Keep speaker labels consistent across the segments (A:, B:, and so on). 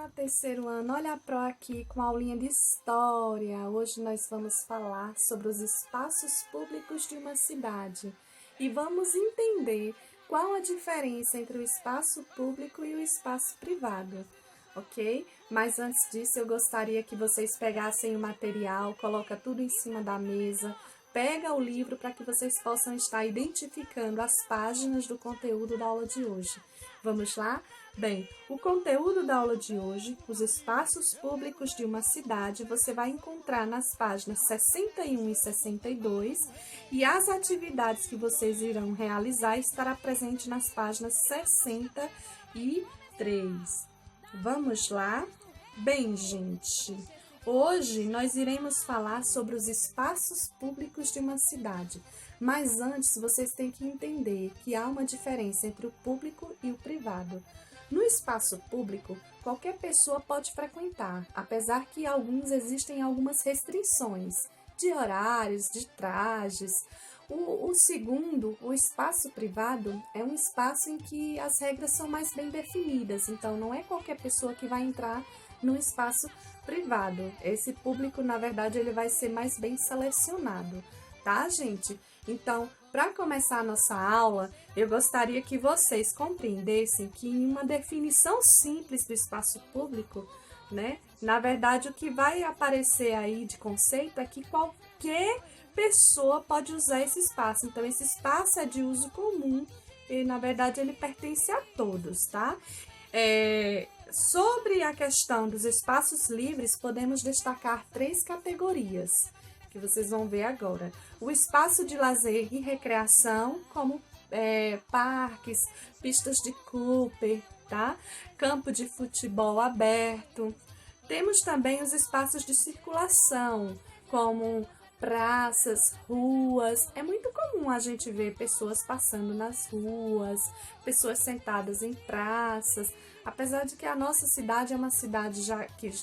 A: Olá, terceiro ano, olha a Pro aqui com a aulinha de História. Hoje nós vamos falar sobre os espaços públicos de uma cidade e vamos entender qual a diferença entre o espaço público e o espaço privado, ok? Mas antes disso eu gostaria que vocês pegassem o material, coloca tudo em cima da mesa, pega o livro para que vocês possam estar identificando as páginas do conteúdo da aula de hoje. Vamos lá? Bem, o conteúdo da aula de hoje, os espaços públicos de uma cidade, você vai encontrar nas páginas 61 e 62 e as atividades que vocês irão realizar estará presente nas páginas 63. Vamos lá? Bem, gente, hoje nós iremos falar sobre os espaços públicos de uma cidade, mas antes vocês têm que entender que há uma diferença entre o público e o privado. No espaço público, qualquer pessoa pode frequentar, apesar que existem algumas restrições de horários, de trajes. O segundo, o espaço privado, é um espaço em que as regras são mais bem definidas, então não é qualquer pessoa que vai entrar no espaço privado. Esse público, na verdade, ele vai ser mais bem selecionado, tá, gente? Então, para começar a nossa aula, eu gostaria que vocês compreendessem que em uma definição simples do espaço público, né, na verdade, o que vai aparecer aí de conceito é que qualquer pessoa pode usar esse espaço. Então, esse espaço é de uso comum e, na verdade, ele pertence a todos, tá? Sobre a questão dos espaços livres, podemos destacar 3 categorias que vocês vão ver agora. O espaço de lazer e recreação, como parques, pistas de Cooper, tá? Campo de futebol aberto. Temos também os espaços de circulação, como praças, ruas. É muito comum a gente ver pessoas passando nas ruas, pessoas sentadas em praças. Apesar de que a nossa cidade é uma cidade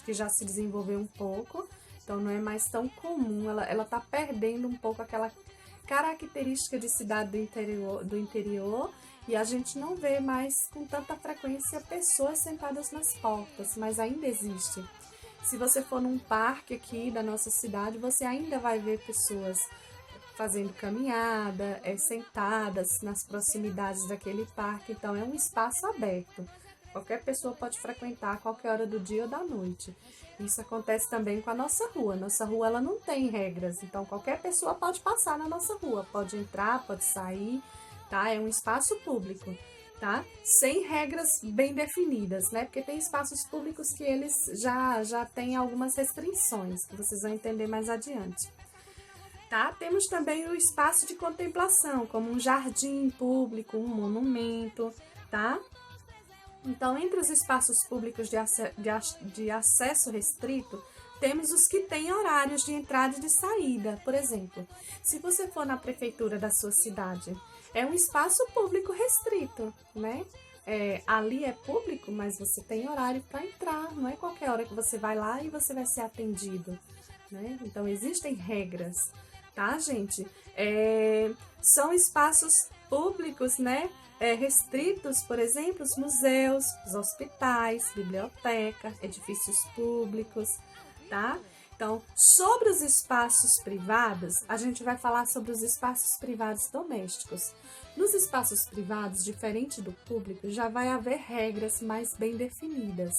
A: que já se desenvolveu um pouco, então não é mais tão comum, ela está perdendo um pouco aquela característica de cidade do interior e a gente não vê mais com tanta frequência pessoas sentadas nas portas, mas ainda existe. Se você for num parque aqui da nossa cidade, você ainda vai ver pessoas fazendo caminhada, sentadas nas proximidades daquele parque, então é um espaço aberto. Qualquer pessoa pode frequentar a qualquer hora do dia ou da noite. Isso acontece também com a nossa rua. Nossa rua ela não tem regras, então qualquer pessoa pode passar na nossa rua, pode entrar, pode sair, tá? É um espaço público, tá? Sem regras bem definidas, né? Porque tem espaços públicos que eles já têm algumas restrições, que vocês vão entender mais adiante. Tá? Temos também o espaço de contemplação, como um jardim público, um monumento, tá? Então, entre os espaços públicos de acesso restrito, temos os que têm horários de entrada e de saída. Por exemplo, se você for na prefeitura da sua cidade, é um espaço público restrito, né? Ali é público, mas você tem horário para entrar. Não é qualquer hora que você vai lá e você vai ser atendido, né? Então, existem regras, tá, gente? São espaços públicos, né? Restritos, por exemplo, os museus, os hospitais, biblioteca, edifícios públicos, tá? Então, sobre os espaços privados, a gente vai falar sobre os espaços privados domésticos. Nos espaços privados, diferente do público, já vai haver regras mais bem definidas,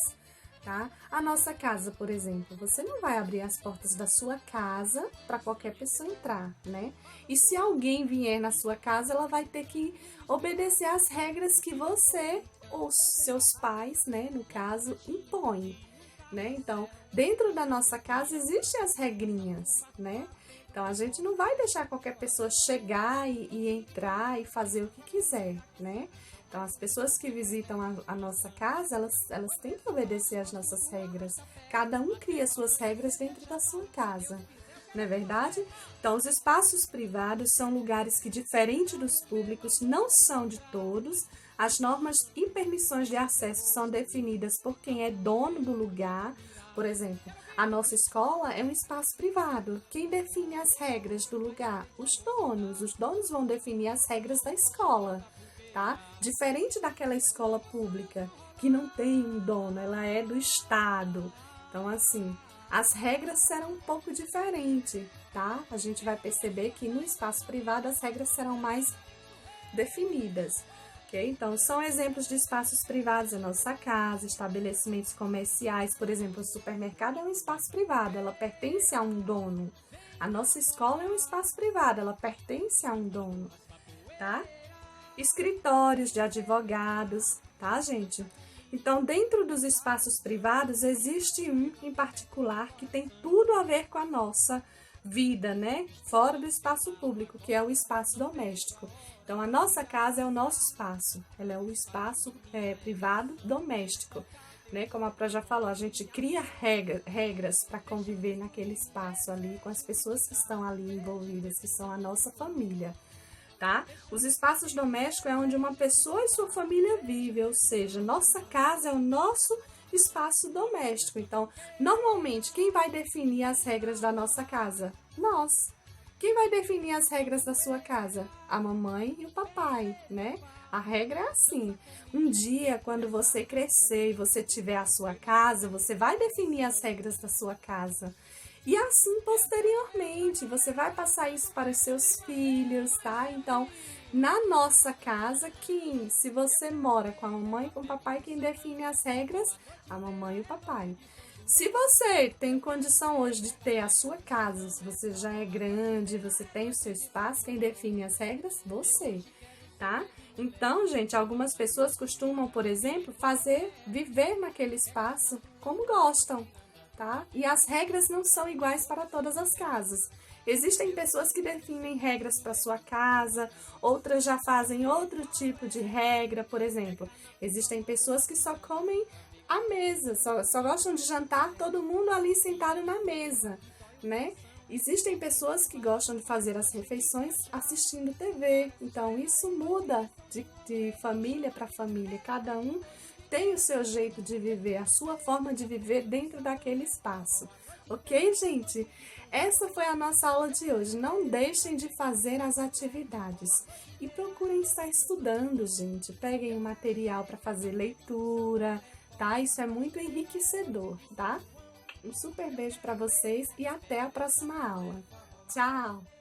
A: tá? A nossa casa, por exemplo, você não vai abrir as portas da sua casa para qualquer pessoa entrar, né? E se alguém vier na sua casa, ela vai ter que obedecer às regras que você ou seus pais, né, no caso, impõem, né? Então, dentro da nossa casa existem as regrinhas, né? Então, a gente não vai deixar qualquer pessoa chegar e entrar e fazer o que quiser, né? Então, as pessoas que visitam a nossa casa, elas têm que obedecer às nossas regras. Cada um cria suas regras dentro da sua casa, não é verdade? Então, os espaços privados são lugares que, diferente dos públicos, não são de todos. As normas e permissões de acesso são definidas por quem é dono do lugar. Por exemplo, a nossa escola é um espaço privado. Quem define as regras do lugar? Os donos. Os donos vão definir as regras da escola, tá? Diferente daquela escola pública, que não tem um dono, ela é do Estado. Então, assim, as regras serão um pouco diferentes, tá? A gente vai perceber que no espaço privado as regras serão mais definidas. Okay? Então, são exemplos de espaços privados a nossa casa, estabelecimentos comerciais, por exemplo, o supermercado é um espaço privado, ela pertence a um dono. A nossa escola é um espaço privado, ela pertence a um dono, tá? Escritórios de advogados, tá, gente? Então, dentro dos espaços privados, existe um em particular que tem tudo a ver com a nossa vida, né? Fora do espaço público, que é o espaço doméstico. Então, a nossa casa é o nosso espaço, ela é o espaço privado doméstico, né? Como a Pró já falou, a gente cria regras para conviver naquele espaço ali com as pessoas que estão ali envolvidas, que são a nossa família. Tá? Os espaços domésticos é onde uma pessoa e sua família vivem, ou seja, nossa casa é o nosso espaço doméstico. Então, normalmente, quem vai definir as regras da nossa casa? Nós. Quem vai definir as regras da sua casa? A mamãe e o papai, né? A regra é assim. Um dia, quando você crescer e você tiver a sua casa, você vai definir as regras da sua casa. E assim, posteriormente, você vai passar isso para os seus filhos, tá? Então, na nossa casa, se você mora com a mamãe e com o papai, quem define as regras, a mamãe e o papai. Se você tem condição hoje de ter a sua casa, se você já é grande, você tem o seu espaço, quem define as regras? Você, tá? Então, gente, algumas pessoas costumam, por exemplo, viver naquele espaço como gostam. Tá? E as regras não são iguais para todas as casas. Existem pessoas que definem regras para sua casa, outras já fazem outro tipo de regra, por exemplo. Existem pessoas que só comem à mesa, só gostam de jantar todo mundo ali sentado na mesa, né? Existem pessoas que gostam de fazer as refeições assistindo TV, então isso muda de família para família, cada um tem o seu jeito de viver, a sua forma de viver dentro daquele espaço. Ok, gente? Essa foi a nossa aula de hoje. Não deixem de fazer as atividades. E procurem estar estudando, gente. Peguem o material para fazer leitura, tá? Isso é muito enriquecedor, tá? Um super beijo para vocês e até a próxima aula. Tchau!